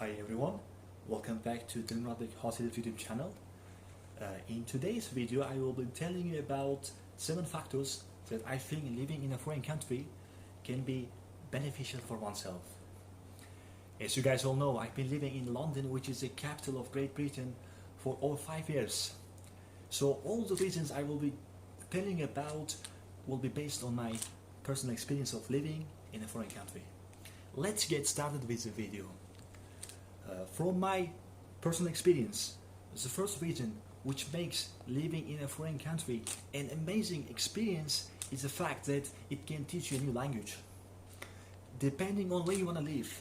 Hi everyone, welcome back to the Nordic Hospitality YouTube channel. In today's video I will be telling you about 7 factors that I think living in a foreign country can be beneficial for oneself. As you guys all know, I've been living in London, which is the capital of Great Britain, for over 5 years. So all the reasons I will be telling you about will be based on my personal experience of living in a foreign country. Let's get started with the video. From my personal experience, the first reason which makes living in a foreign country an amazing experience is the fact that it can teach you a new language. Depending on where you want to live.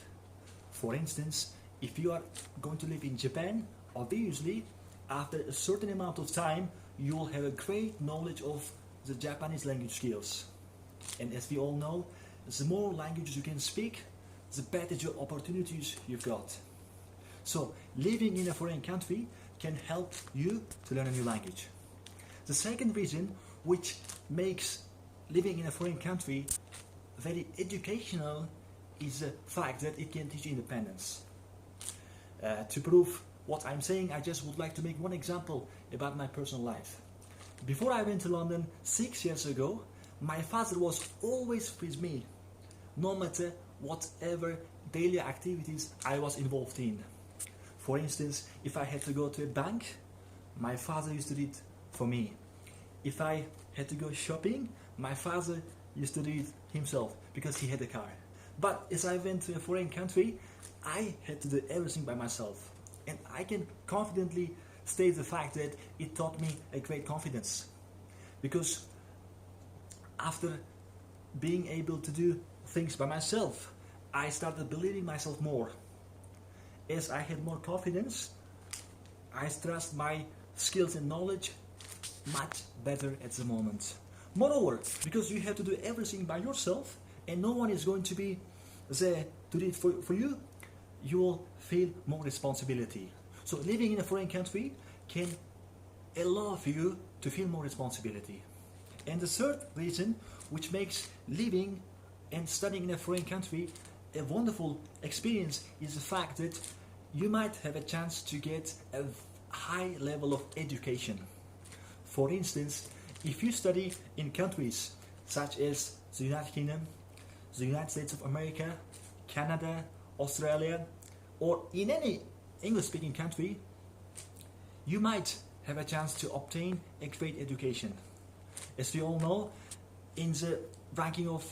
For instance, if you are going to live in Japan, obviously after a certain amount of time you will have a great knowledge of the Japanese language skills. And as we all know, the more languages you can speak, the better your opportunities you've got. So living in a foreign country can help you to learn a new language. The second reason which makes living in a foreign country very educational is the fact that it can teach you independence. To prove what I'm saying, I just would like to make one example about my personal life. Before I went to London 6 years ago, my father was always with me, no matter whatever daily activities I was involved in. For instance, if I had to go to a bank, my father used to do it for me. If I had to go shopping, my father used to do it himself because he had a car. But as I went to a foreign country, I had to do everything by myself. And I can confidently state the fact that it taught me a great confidence. Because after being able to do things by myself, I started believing myself more. As I had more confidence, I trust my skills and knowledge much better at the moment. Moreover, because you have to do everything by yourself and no one is going to be there to do it for you, you will feel more responsibility. So living in a foreign country can allow you to feel more responsibility. And the third reason which makes living and studying in a foreign country a wonderful experience is the fact that you might have a chance to get a high level of education. For instance, if you study in countries such as the United Kingdom, the United States of America, Canada, Australia, or in any English-speaking country, you might have a chance to obtain a great education. As we all know, in the ranking of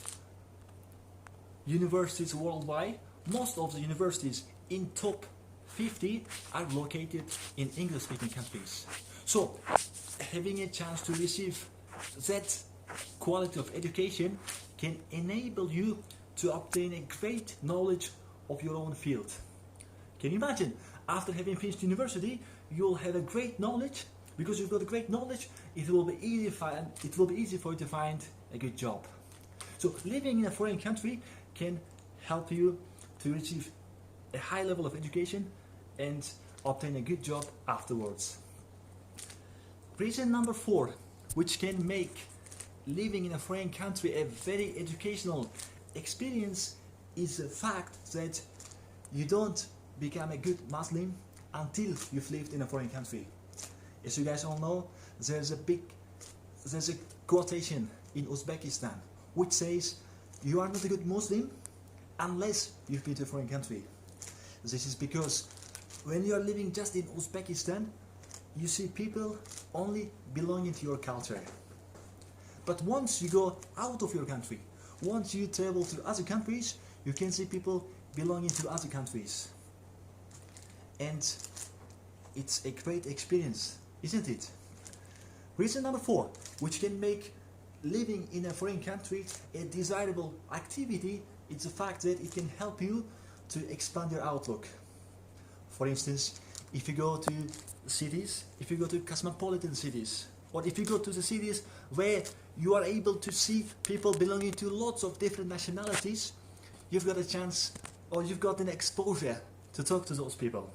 universities worldwide, most of the universities in top 50 are located in English-speaking countries. So having a chance to receive that quality of education can enable you to obtain a great knowledge of your own field. Can you imagine? After having finished university, you'll have a great knowledge. Because you've got a great knowledge, it will be easy for you to find a good job. So living in a foreign country can help you to receive a high level of education and obtain a good job afterwards. Reason number 4, which can make living in a foreign country a very educational experience, is the fact that you don't become a good Muslim until you've lived in a foreign country. As you guys all know, there's a quotation in Uzbekistan which says, "You are not a good Muslim unless you've been to a foreign country." This is because when you are living just in Uzbekistan, you see people only belonging to your culture. But once you go out of your country, once you travel to other countries, you can see people belonging to other countries. And it's a great experience, isn't it? Reason number 4, which can make living in a foreign country a desirable activity, is the fact that it can help you to expand your outlook. For instance, if you go to cities, if you go to cosmopolitan cities, or if you go to the cities where you are able to see people belonging to lots of different nationalities, you've got a chance, or you've got an exposure to talk to those people.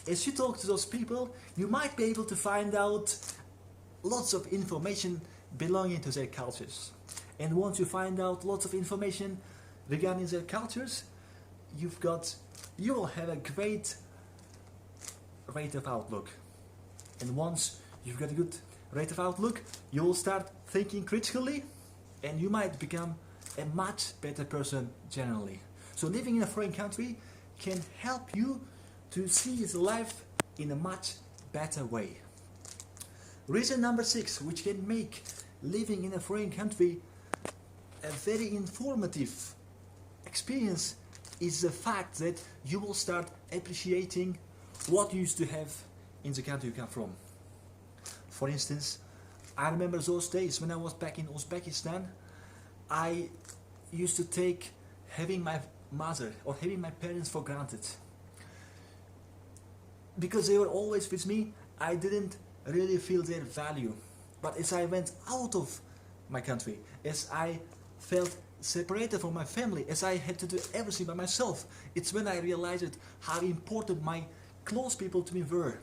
As you talk to those people, you might be able to find out lots of information belonging to their cultures. And once you find out lots of information regarding their cultures, you've got you will have a great rate of outlook. And once you've got a good rate of outlook, you will start thinking critically, and you might become a much better person generally. So living in a foreign country can help you to see life in a much better way. Reason number 6, which can make living in a foreign country a very informative experience, is the fact that you will start appreciating what you used to have in the country you come from. For instance, I remember those days when I was back in Uzbekistan. I used to take having my mother or having my parents for granted. Because they were always with me, I didn't really feel their value. But as I went out of my country, as I felt separated from my family, as I had to do everything by myself, it's when I realized how important my close people to me were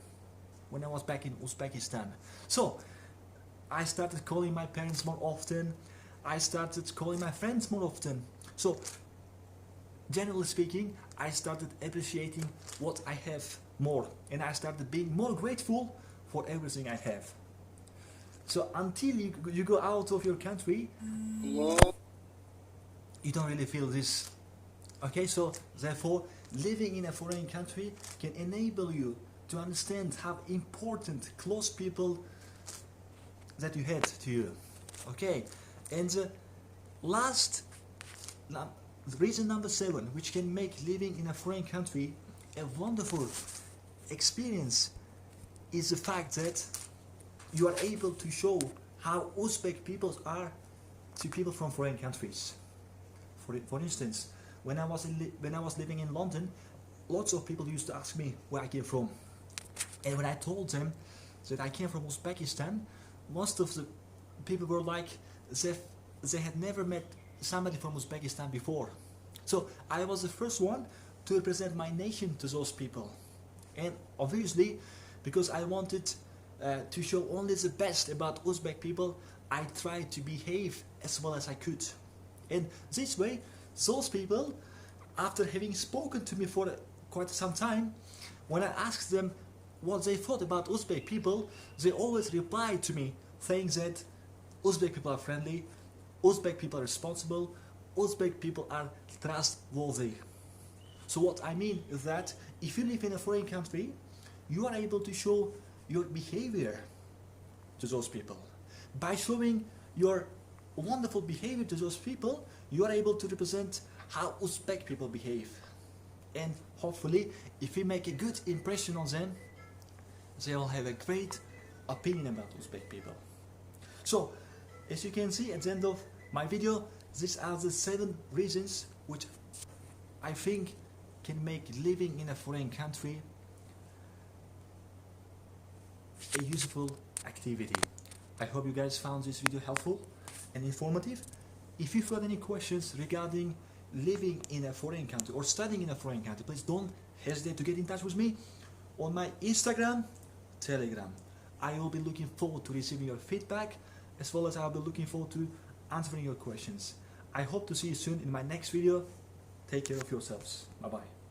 when I was back in Uzbekistan. So I started calling my parents more often. I started calling my friends more often. So generally speaking, I started appreciating what I have more, and I started being more grateful for everything I have. So until you go out of your country, you don't really feel this. Okay, so therefore, living in a foreign country can enable you to understand how important close people that you had to you. Okay, and the last reason number 7, which can make living in a foreign country a wonderful experience, is the fact that you are able to show how Uzbek people are to people from foreign countries. For instance, when I was living in London, lots of people used to ask me where I came from, and when I told them that I came from Uzbekistan, most of the people were like, they had never met somebody from Uzbekistan before. So I was the first one to represent my nation to those people, and obviously, because I wanted to show only the best about Uzbek people, I tried to behave as well as I could. And this way, those people, after having spoken to me for quite some time, when I asked them what they thought about Uzbek people, they always replied to me saying that Uzbek people are friendly, Uzbek people are responsible, Uzbek people are trustworthy. So what I mean is that if you live in a foreign country, you are able to show your behavior to those people. By showing your wonderful behavior to those people, you are able to represent how Uzbek people behave. And hopefully, if we make a good impression on them, they will have a great opinion about Uzbek people. So, as you can see at the end of my video, these are the 7 reasons which I think can make living in a foreign country a useful activity. I hope you guys found this video helpful and informative. If you've got any questions regarding living in a foreign country or studying in a foreign country, please don't hesitate to get in touch with me on my Instagram, Telegram. I will be looking forward to receiving your feedback, as well as I'll be looking forward to answering your questions. I hope to see you soon in my next video. Take care of yourselves. Bye bye.